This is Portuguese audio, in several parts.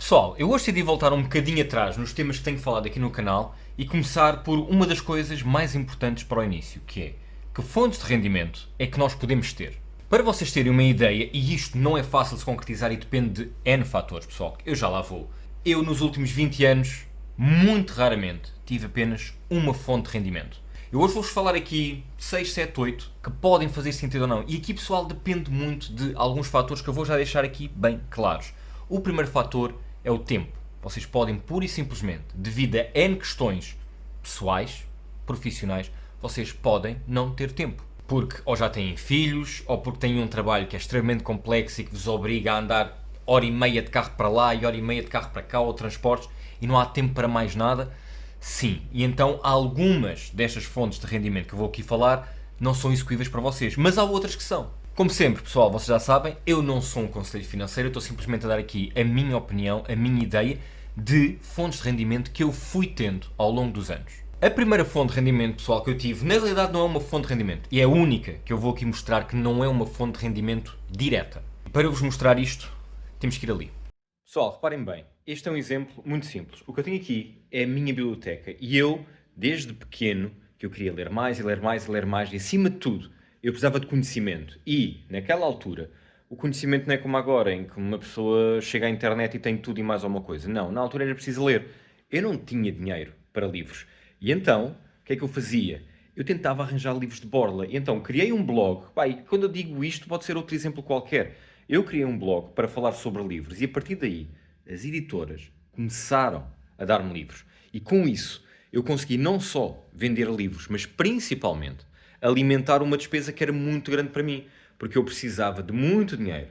Pessoal, eu gostaria de voltar um bocadinho atrás nos temas que tenho falado aqui no canal e começar por uma das coisas mais importantes para o início, que é que fontes de rendimento é que nós podemos ter. Para vocês terem uma ideia, e isto não é fácil de se concretizar e depende de N fatores, pessoal, eu já lá vou. Eu nos últimos 20 anos, muito raramente, tive apenas uma fonte de rendimento. Eu hoje vou-vos falar aqui 6, 7, 8 que podem fazer sentido ou não. E aqui, pessoal, depende muito de alguns fatores que eu vou já deixar aqui bem claros. O primeiro fator é o tempo. Vocês podem, pura e simplesmente, devido a N questões pessoais, profissionais, vocês podem não ter tempo. Porque ou já têm filhos, ou porque têm um trabalho que é extremamente complexo e que vos obriga a andar hora e meia de carro para lá e hora e meia de carro para cá, ou transportes, e não há tempo para mais nada. Sim, e então algumas destas fontes de rendimento que eu vou aqui falar não são execuíveis para vocês, mas há outras que são. Como sempre, pessoal, vocês já sabem, eu não sou um conselheiro financeiro, eu estou simplesmente a dar aqui a minha opinião, a minha ideia de fontes de rendimento que eu fui tendo ao longo dos anos. A primeira fonte de rendimento, pessoal, que eu tive, na realidade não é uma fonte de rendimento, e é a única que eu vou aqui mostrar que não é uma fonte de rendimento direta. Para vos mostrar isto, temos que ir ali. Pessoal, reparem bem, este é um exemplo muito simples. O que eu tenho aqui é a minha biblioteca e eu, desde pequeno, que eu queria ler mais e ler mais e ler mais, e acima de tudo, eu precisava de conhecimento. E, naquela altura, o conhecimento não é como agora, em que uma pessoa chega à internet e tem tudo e mais alguma coisa. Não, na altura era preciso ler. Eu não tinha dinheiro para livros. E então, o que é que eu fazia? Eu tentava arranjar livros de borla. E então, criei um blog. Pai, quando eu digo isto, pode ser outro exemplo qualquer. Eu criei um blog para falar sobre livros e a partir daí as editoras começaram a dar-me livros. E com isso eu consegui não só vender livros, mas principalmente alimentar uma despesa que era muito grande para mim. Porque eu precisava de muito dinheiro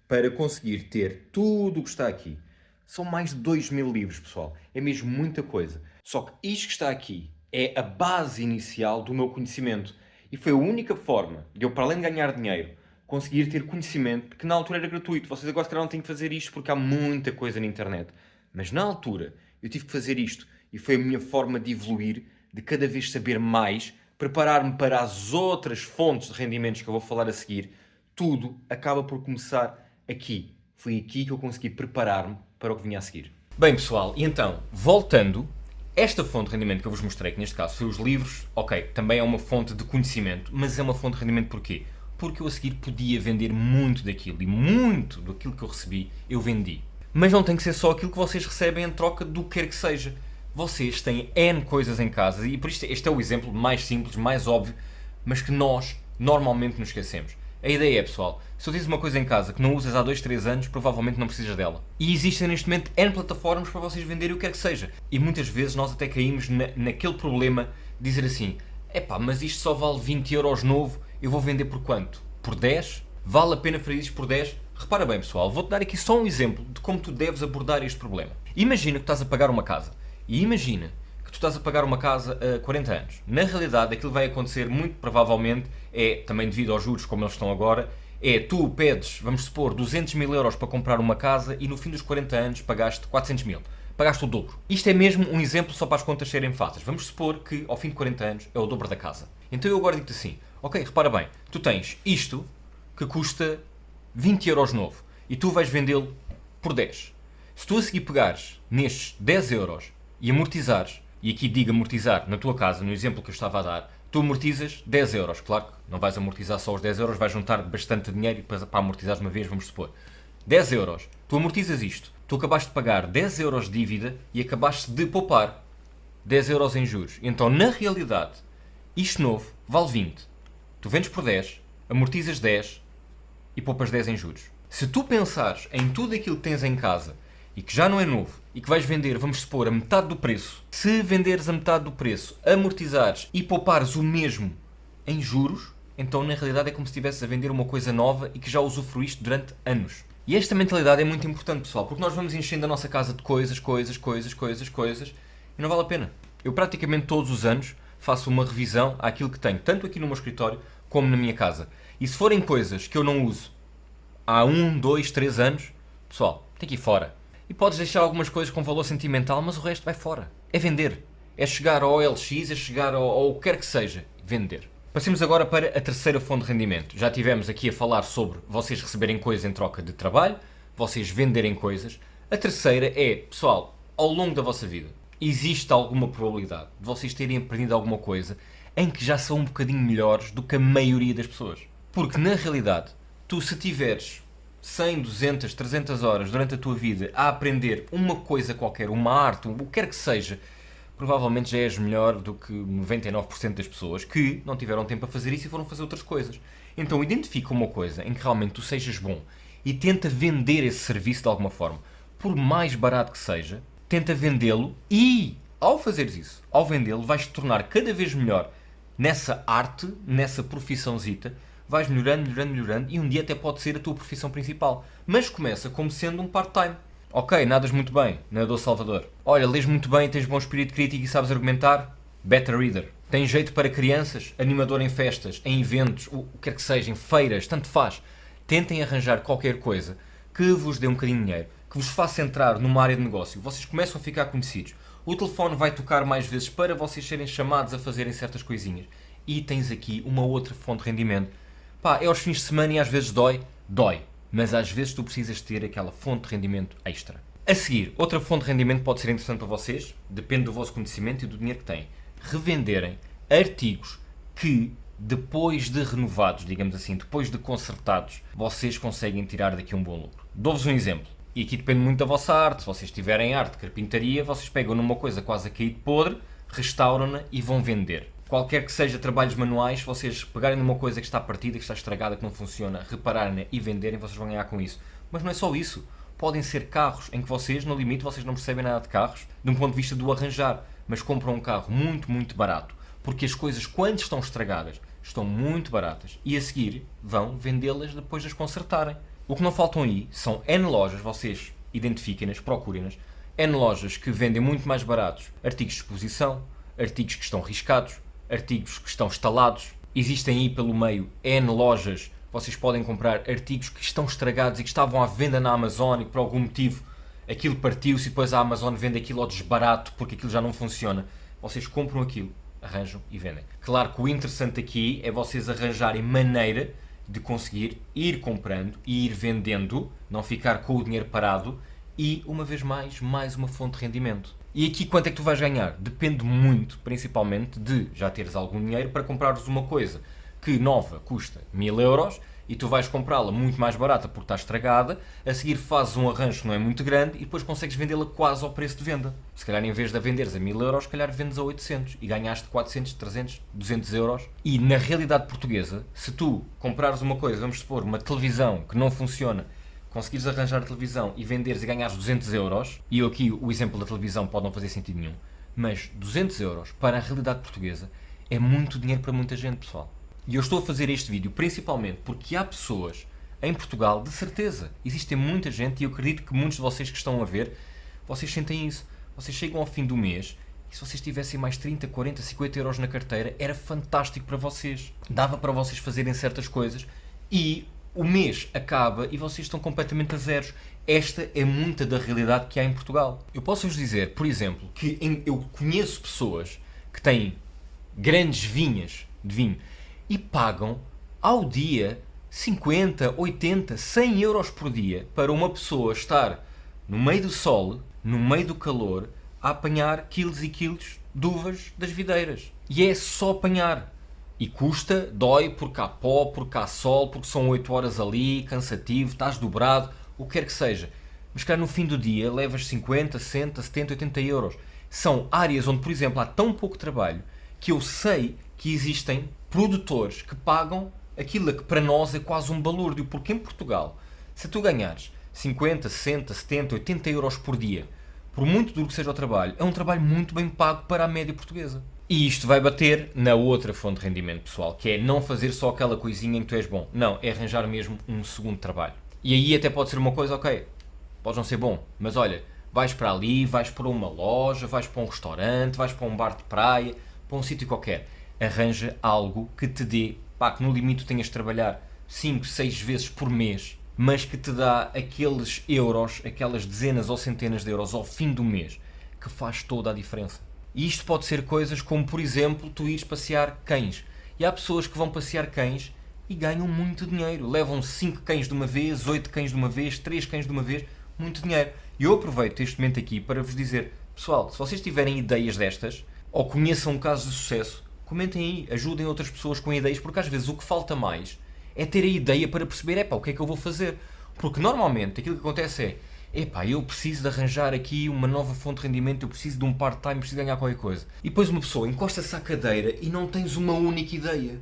para conseguir ter tudo o que está aqui. São mais de 2.000 livros, pessoal. É mesmo muita coisa. Só que isto que está aqui é a base inicial do meu conhecimento. E foi a única forma de eu, para além de ganhar dinheiro, conseguir ter conhecimento que na altura era gratuito. Vocês agora não têm que fazer isto porque há muita coisa na internet. Mas na altura eu tive que fazer isto e foi a minha forma de evoluir, de cada vez saber mais, preparar-me para as outras fontes de rendimentos que eu vou falar a seguir. Tudo acaba por começar aqui. Foi aqui que eu consegui preparar-me para o que vinha a seguir. Bem, pessoal, e então, voltando, esta fonte de rendimento que eu vos mostrei, que neste caso foi os livros, ok, também é uma fonte de conhecimento, mas é uma fonte de rendimento porquê? Porque eu a seguir podia vender muito daquilo e muito daquilo que eu recebi, eu vendi. Mas não tem que ser só aquilo que vocês recebem em troca do que quer que seja. Vocês têm N coisas em casa e por isto este é o exemplo mais simples, mais óbvio, mas que nós normalmente nos esquecemos. A ideia é, pessoal, se eu tens uma coisa em casa que não usas há 2, 3 anos, provavelmente não precisas dela. E existem neste momento N plataformas para vocês venderem o que quer que seja. E muitas vezes nós até caímos naquele problema de dizer assim, epá, mas isto só vale 20 euros novo, eu vou vender por quanto? Por 10? Vale a pena fazer isto por 10? Repara bem, pessoal, vou-te dar aqui só um exemplo de como tu deves abordar este problema. Imagina que estás a pagar uma casa. E imagina que tu estás a pagar uma casa a 40 anos. Na realidade, aquilo que vai acontecer muito provavelmente é, também devido aos juros como eles estão agora, é tu pedes, vamos supor, 200 mil euros para comprar uma casa e no fim dos 40 anos pagaste 400 mil. Pagaste o dobro. Isto é mesmo um exemplo só para as contas serem fáceis. Vamos supor que ao fim de 40 anos é o dobro da casa. Então eu agora digo-te assim, ok, repara bem, tu tens isto que custa 20 euros novo e tu vais vendê-lo por 10. Se tu a seguir pegares nestes 10 euros e amortizares, e aqui digo amortizar na tua casa, no exemplo que eu estava a dar, tu amortizas 10 euros. Claro que não vais amortizar só os 10 euros, vais juntar bastante dinheiro e para amortizares uma vez, vamos supor. 10 euros. Tu amortizas isto. Tu acabaste de pagar 10 euros de dívida e acabaste de poupar 10 euros em juros. Então, na realidade, isto novo vale 20. Tu vendes por 10, amortizas 10 e poupas 10 em juros. Se tu pensares em tudo aquilo que tens em casa e que já não é novo e que vais vender, vamos supor, a metade do preço, se venderes a metade do preço, amortizares e poupares o mesmo em juros, então na realidade é como se estivesses a vender uma coisa nova e que já usufruíste durante anos. E esta mentalidade é muito importante, pessoal, porque nós vamos enchendo a nossa casa de coisas e não vale a pena. Eu praticamente todos os anos faço uma revisão àquilo que tenho, tanto aqui no meu escritório como na minha casa. E se forem coisas que eu não uso há 1, 2, 3 anos, pessoal, tem que ir fora. E podes deixar algumas coisas com valor sentimental, mas o resto vai fora. É vender. É chegar ao OLX, é chegar ao que quer que seja. Vender. Passemos agora para a terceira fonte de rendimento. Já tivemos aqui a falar sobre vocês receberem coisas em troca de trabalho, vocês venderem coisas. A terceira é, pessoal, ao longo da vossa vida, existe alguma probabilidade de vocês terem aprendido alguma coisa em que já são um bocadinho melhores do que a maioria das pessoas. Porque, na realidade, tu se tiveres 100, 200, 300 horas durante a tua vida a aprender uma coisa qualquer, uma arte, o que quer que seja, provavelmente já és melhor do que 99% das pessoas que não tiveram tempo a fazer isso e foram fazer outras coisas. Então identifica uma coisa em que realmente tu sejas bom e tenta vender esse serviço de alguma forma. Por mais barato que seja, tenta vendê-lo e, ao fazeres isso, ao vendê-lo, vais-te tornar cada vez melhor nessa arte, nessa profissãozita, vais melhorando, melhorando, melhorando e um dia até pode ser a tua profissão principal. Mas começa como sendo um part-time. Ok, nadas muito bem, nadador Salvador. Olha, lês muito bem, tens bom espírito crítico e sabes argumentar? Beta reader. Tens jeito para crianças? Animador em festas, em eventos, o que quer que seja, em feiras, tanto faz. Tentem arranjar qualquer coisa que vos dê um bocadinho de dinheiro, que vos faça entrar numa área de negócio. Vocês começam a ficar conhecidos. O telefone vai tocar mais vezes para vocês serem chamados a fazerem certas coisinhas. E tens aqui uma outra fonte de rendimento. Pá, é aos fins de semana e às vezes dói. Dói. Mas às vezes tu precisas ter aquela fonte de rendimento extra. A seguir, outra fonte de rendimento pode ser interessante para vocês, depende do vosso conhecimento e do dinheiro que têm. Revenderem artigos que, depois de renovados, digamos assim, depois de consertados, vocês conseguem tirar daqui um bom lucro. Dou-vos um exemplo. E aqui depende muito da vossa arte. Se vocês tiverem arte de carpintaria, vocês pegam numa coisa quase a cair de podre, restauram-na e vão vender. Qualquer que seja trabalhos manuais, vocês pegarem numa coisa que está partida, que está estragada, que não funciona, repararem-na e venderem, vocês vão ganhar com isso. Mas não é só isso. Podem ser carros em que vocês, no limite, vocês não percebem nada de carros, de um ponto de vista do arranjar, mas compram um carro muito, muito barato. Porque as coisas, quando estão estragadas, estão muito baratas. E a seguir, vão vendê-las depois de as consertarem. O que não faltam aí são N lojas, vocês identifiquem-nas, procurem-nas, N lojas que vendem muito mais baratos artigos de exposição, artigos que estão riscados, artigos que estão estalados. Existem aí pelo meio N lojas, vocês podem comprar artigos que estão estragados e que estavam à venda na Amazon e que por algum motivo aquilo partiu-se e depois a Amazon vende aquilo ao desbarato porque aquilo já não funciona. Vocês compram aquilo, arranjam e vendem. Claro que o interessante aqui é vocês arranjarem maneira de conseguir ir comprando e ir vendendo, não ficar com o dinheiro parado e, uma vez mais uma fonte de rendimento. E aqui quanto é que tu vais ganhar? Depende muito, principalmente, de já teres algum dinheiro para comprares uma coisa que nova custa 1000 euros e tu vais comprá-la muito mais barata porque está estragada, a seguir fazes um arranjo que não é muito grande e depois consegues vendê-la quase ao preço de venda. Se calhar em vez de a venderes a 1000 euros, se calhar vendes a 800 e ganhaste 400, 300, 200 euros. E na realidade portuguesa, se tu comprares uma coisa, vamos supor, uma televisão que não funciona, conseguires arranjar a televisão e venderes e ganhares 200 euros, e eu aqui o exemplo da televisão pode não fazer sentido nenhum, mas 200 euros para a realidade portuguesa é muito dinheiro para muita gente, pessoal. E eu estou a fazer este vídeo principalmente porque há pessoas em Portugal, de certeza, existem muita gente e eu acredito que muitos de vocês que estão a ver, vocês sentem isso. Vocês chegam ao fim do mês e se vocês tivessem mais 30, 40, 50 euros na carteira, era fantástico para vocês. Dava para vocês fazerem certas coisas e o mês acaba e vocês estão completamente a zeros. Esta é muita da realidade que há em Portugal. Eu posso-vos dizer, por exemplo, que eu conheço pessoas que têm grandes vinhas de vinho e pagam ao dia 50, 80, 100 euros por dia para uma pessoa estar no meio do sol, no meio do calor, a apanhar quilos e quilos de uvas das videiras. E é só apanhar. E custa, dói, porque há pó, porque há sol, porque são 8 horas ali, cansativo, estás dobrado, o que quer que seja. Mas cá no fim do dia levas 50, 60, 70, 80 euros. São áreas onde, por exemplo, há tão pouco trabalho que eu sei que existem produtores que pagam aquilo que para nós é quase um balúrdio. Porque em Portugal, se tu ganhares 50, 60, 70, 80 euros por dia, por muito duro que seja o trabalho, é um trabalho muito bem pago para a média portuguesa. E isto vai bater na outra fonte de rendimento, pessoal, que é não fazer só aquela coisinha em que tu és bom. Não, é arranjar mesmo um segundo trabalho. E aí até pode ser uma coisa, ok, podes não ser bom, mas olha, vais para ali, vais para uma loja, vais para um restaurante, vais para um bar de praia, para um sítio qualquer. Arranja algo que te dê, pá, que no limite tu tenhas de trabalhar 5, 6 vezes por mês, mas que te dá aqueles euros, aquelas dezenas ou centenas de euros ao fim do mês, que faz toda a diferença. E isto pode ser coisas como, por exemplo, tu ires passear cães. E há pessoas que vão passear cães e ganham muito dinheiro. Levam 5 cães de uma vez, 8 cães de uma vez, 3 cães de uma vez, muito dinheiro. E eu aproveito este momento aqui para vos dizer, pessoal, se vocês tiverem ideias destas, ou conheçam casos de sucesso, comentem aí, ajudem outras pessoas com ideias, porque às vezes o que falta mais é ter a ideia para perceber, epá, o que é que eu vou fazer? Porque normalmente aquilo que acontece é, epá, eu preciso de arranjar aqui uma nova fonte de rendimento, eu preciso de um part-time, preciso ganhar qualquer coisa. E depois uma pessoa encosta-se à cadeira e não tens uma única ideia.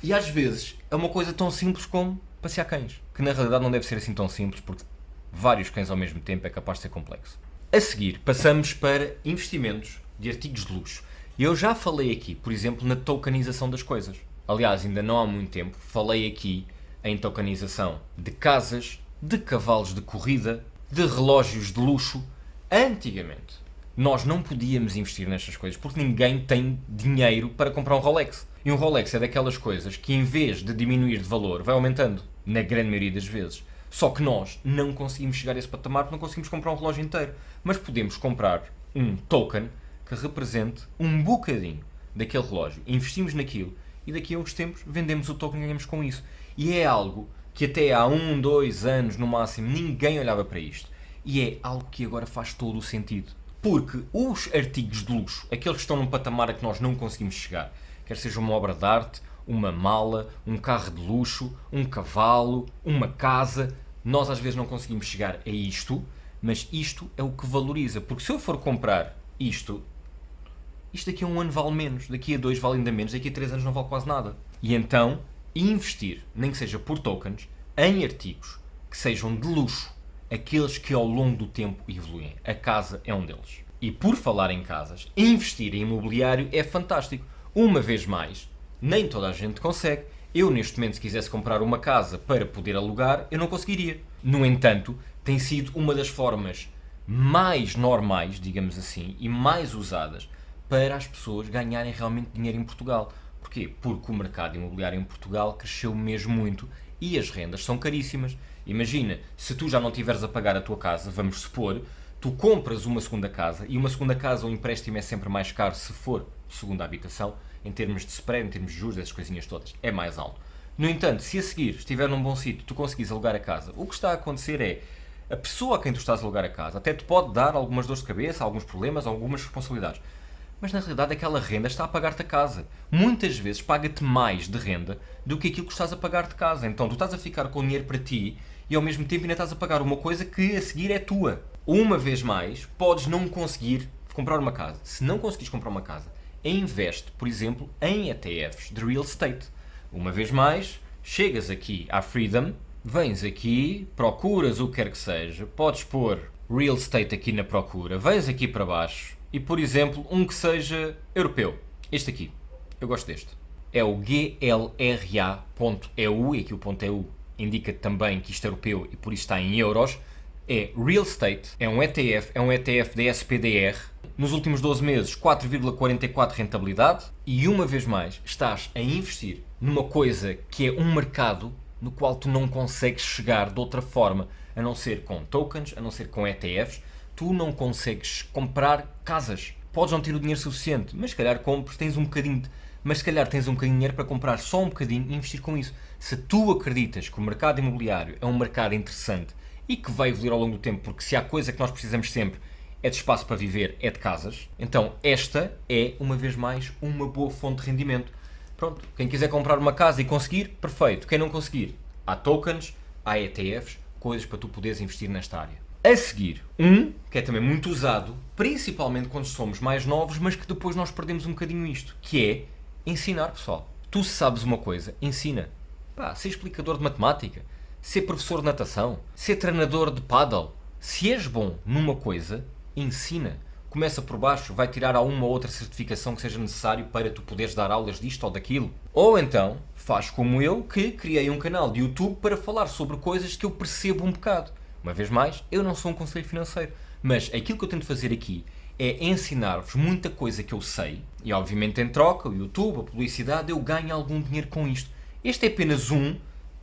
E às vezes é uma coisa tão simples como passear cães, que na realidade não deve ser assim tão simples, porque vários cães ao mesmo tempo é capaz de ser complexo. A seguir, passamos para investimentos de artigos de luxo. Eu já falei aqui, por exemplo, na tokenização das coisas. Aliás, ainda não há muito tempo, falei aqui em tokenização de casas, de cavalos de corrida, de relógios de luxo. Antigamente, nós não podíamos investir nestas coisas porque ninguém tem dinheiro para comprar um Rolex. E um Rolex é daquelas coisas que, em vez de diminuir de valor, vai aumentando, na grande maioria das vezes. Só que nós não conseguimos chegar a esse patamar porque não conseguimos comprar um relógio inteiro. Mas podemos comprar um token que represente um bocadinho daquele relógio. Investimos naquilo e daqui a uns tempos vendemos o token e ganhamos com isso. E é algo que até há 1, 2 anos no máximo ninguém olhava para isto. E é algo que agora faz todo o sentido. Porque os artigos de luxo, aqueles que estão num patamar a que nós não conseguimos chegar, quer seja uma obra de arte, uma mala, um carro de luxo, um cavalo, uma casa, nós às vezes não conseguimos chegar a isto, mas isto é o que valoriza. Porque se eu for comprar isto daqui a 1 ano vale menos, daqui a 2 vale ainda menos, daqui a 3 anos não vale quase nada. E então, investir, nem que seja por tokens, em artigos que sejam de luxo, aqueles que ao longo do tempo evoluem. A casa é um deles. E por falar em casas, investir em imobiliário é fantástico. Uma vez mais, nem toda a gente consegue. Eu, neste momento, se quisesse comprar uma casa para poder alugar, eu não conseguiria. No entanto, tem sido uma das formas mais normais, digamos assim, e mais usadas para as pessoas ganharem realmente dinheiro em Portugal. Porquê? Porque o mercado imobiliário em Portugal cresceu mesmo muito e as rendas são caríssimas. Imagina, se tu já não tiveres a pagar a tua casa, vamos supor, tu compras uma segunda casa, e uma segunda casa o empréstimo é sempre mais caro se for segunda habitação, em termos de spread, em termos de juros, essas coisinhas todas, é mais alto. No entanto, se a seguir estiver num bom sítio, tu conseguires alugar a casa, o que está a acontecer é, a pessoa a quem tu estás a alugar a casa até te pode dar algumas dores de cabeça, alguns problemas, algumas responsabilidades. Mas na realidade aquela renda está a pagar-te a casa. Muitas vezes paga-te mais de renda do que aquilo que estás a pagar de casa. Então tu estás a ficar com o dinheiro para ti e ao mesmo tempo ainda estás a pagar uma coisa que a seguir é tua. Uma vez mais, podes não conseguir comprar uma casa. Se não conseguires comprar uma casa, investe, por exemplo, em ETFs de real estate. Uma vez mais, chegas aqui à Freedom, vens aqui, procuras o que quer que seja, podes pôr real estate aqui na procura, vens aqui para baixo e, por exemplo, um que seja europeu. Este aqui, eu gosto deste. É o glra.eu, e aqui o ponto .eu indica também que isto é europeu e por isso está em euros. É real estate, é um ETF da SPDR. Nos últimos 12 meses, 4,44 rentabilidade. E uma vez mais, estás a investir numa coisa que é um mercado no qual tu não consegues chegar de outra forma, a não ser com tokens, a não ser com ETFs. Tu não consegues comprar casas. Podes não ter o dinheiro suficiente, mas se calhar tens um bocadinho de dinheiro para comprar só um bocadinho e investir com isso. Se tu acreditas que o mercado imobiliário é um mercado interessante e que vai evoluir ao longo do tempo, porque se há coisa que nós precisamos sempre é de espaço para viver, é de casas, então esta é, uma vez mais, uma boa fonte de rendimento. Pronto, quem quiser comprar uma casa e conseguir, perfeito. Quem não conseguir, há tokens, há ETFs, coisas para tu poderes investir nesta área. A seguir, que é também muito usado, principalmente quando somos mais novos, mas que depois nós perdemos um bocadinho isto, que é ensinar, pessoal. Tu sabes uma coisa, ensina. Ser explicador de matemática, ser professor de natação, ser treinador de paddle. Se és bom numa coisa, ensina. Começa por baixo, vai tirar a uma ou outra certificação que seja necessário para tu poderes dar aulas disto ou daquilo. Ou então, faz como eu, que criei um canal de YouTube para falar sobre coisas que eu percebo um bocado. Uma vez mais, eu não sou um conselheiro financeiro, mas aquilo que eu tento fazer aqui é ensinar-vos muita coisa que eu sei, e obviamente em troca, o YouTube, a publicidade, eu ganho algum dinheiro com isto. Este é apenas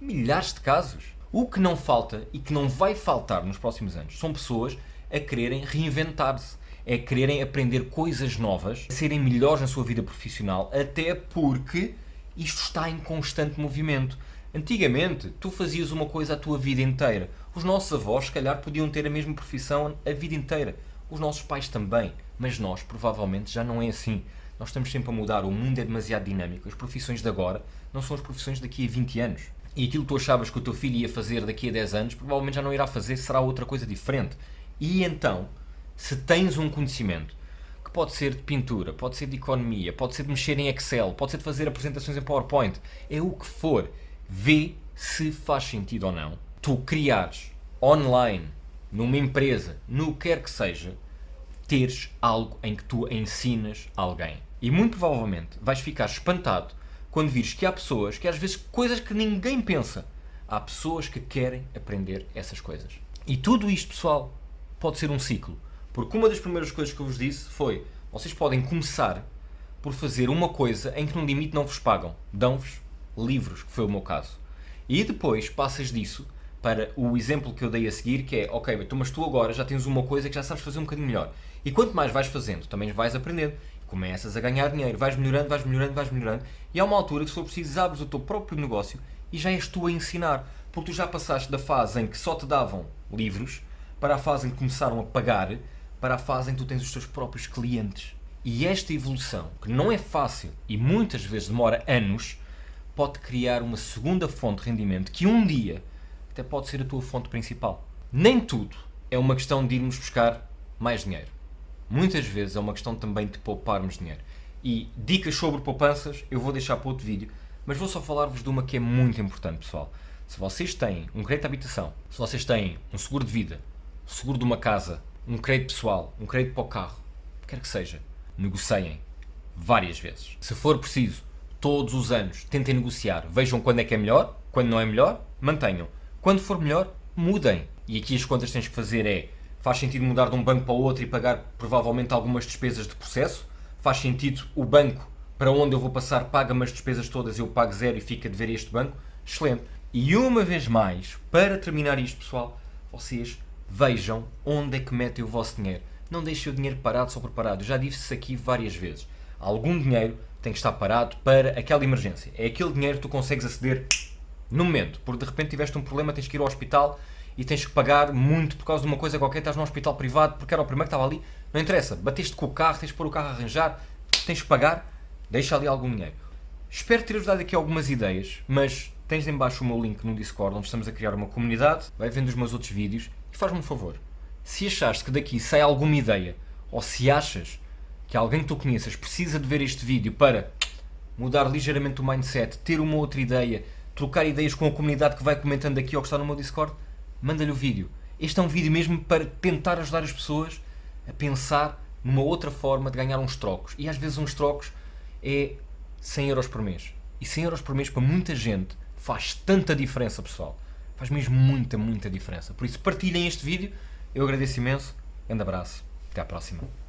milhares de casos. O que não falta e que não vai faltar nos próximos anos são pessoas a quererem reinventar-se, a quererem aprender coisas novas, a serem melhores na sua vida profissional, até porque isto está em constante movimento. Antigamente, tu fazias uma coisa a tua vida inteira. Os nossos avós, se calhar, podiam ter a mesma profissão a vida inteira. Os nossos pais também. Mas nós, provavelmente, já não é assim. Nós estamos sempre a mudar. O mundo é demasiado dinâmico. As profissões de agora não são as profissões daqui a 20 anos. E aquilo que tu achavas que o teu filho ia fazer daqui a 10 anos, provavelmente já não irá fazer, será outra coisa diferente. E então, se tens um conhecimento, que pode ser de pintura, pode ser de economia, pode ser de mexer em Excel, pode ser de fazer apresentações em PowerPoint, é o que for, vê se faz sentido ou não tu criares online, numa empresa, no que quer que seja, teres algo em que tu ensinas alguém. E muito provavelmente vais ficar espantado quando vires que há pessoas que às vezes coisas que ninguém pensa, há pessoas que querem aprender essas coisas. E tudo isto, pessoal, pode ser um ciclo. Porque uma das primeiras coisas que eu vos disse foi, vocês podem começar por fazer uma coisa em que no limite não vos pagam. Dão-vos livros, que foi o meu caso. E depois passas disso para o exemplo que eu dei a seguir, que é, ok, mas tu agora já tens uma coisa que já sabes fazer um bocadinho melhor. E quanto mais vais fazendo, também vais aprendendo. Começas a ganhar dinheiro, vais melhorando, vais melhorando, vais melhorando. E há uma altura que, se for preciso, abres o teu próprio negócio e já és tu a ensinar. Porque tu já passaste da fase em que só te davam livros para a fase em que começaram a pagar, para a fase em que tu tens os teus próprios clientes. E esta evolução, que não é fácil e muitas vezes demora anos, pode criar uma segunda fonte de rendimento que um dia até pode ser a tua fonte principal. Nem tudo é uma questão de irmos buscar mais dinheiro. Muitas vezes é uma questão também de pouparmos dinheiro. E dicas sobre poupanças eu vou deixar para outro vídeo, mas vou só falar-vos de uma que é muito importante, pessoal. Se vocês têm um crédito de habitação, se vocês têm um seguro de vida, seguro de uma casa, um crédito pessoal, um crédito para o carro, quer que seja, negociem várias vezes. Se for preciso, todos os anos, tentem negociar. Vejam quando é que é melhor, quando não é melhor, mantenham. Quando for melhor, mudem. E aqui as contas que tens que fazer é, faz sentido mudar de um banco para o outro e pagar provavelmente algumas despesas de processo? Faz sentido o banco para onde eu vou passar paga-me as despesas todas e eu pago zero e fico a dever este banco? Excelente. E uma vez mais, para terminar isto, pessoal, vocês vejam onde é que metem o vosso dinheiro. Não deixem o dinheiro parado só por parado. Eu já disse isso aqui várias vezes. Algum dinheiro tem que estar parado para aquela emergência. É aquele dinheiro que tu consegues aceder no momento. Porque de repente tiveste um problema, tens que ir ao hospital e tens que pagar muito por causa de uma coisa qualquer, estás num hospital privado porque era o primeiro que estava ali. Não interessa. Bateste com o carro, tens que pôr o carro a arranjar, tens que pagar, deixa ali algum dinheiro. Espero ter-vos dado aqui algumas ideias, mas tens em baixo o meu link no Discord, onde estamos a criar uma comunidade, vai vendo os meus outros vídeos e faz-me um favor. Se achares que daqui sai alguma ideia, ou se achas que alguém que tu conheças precisa de ver este vídeo para mudar ligeiramente o mindset, ter uma outra ideia, trocar ideias com a comunidade que vai comentando aqui ou que está no meu Discord, manda-lhe o vídeo. Este é um vídeo mesmo para tentar ajudar as pessoas a pensar numa outra forma de ganhar uns trocos. E às vezes uns trocos é 100 euros por mês. E 100 euros por mês para muita gente faz tanta diferença, pessoal. Faz mesmo muita, muita diferença. Por isso partilhem este vídeo. Eu agradeço imenso. Grande abraço. Até à próxima.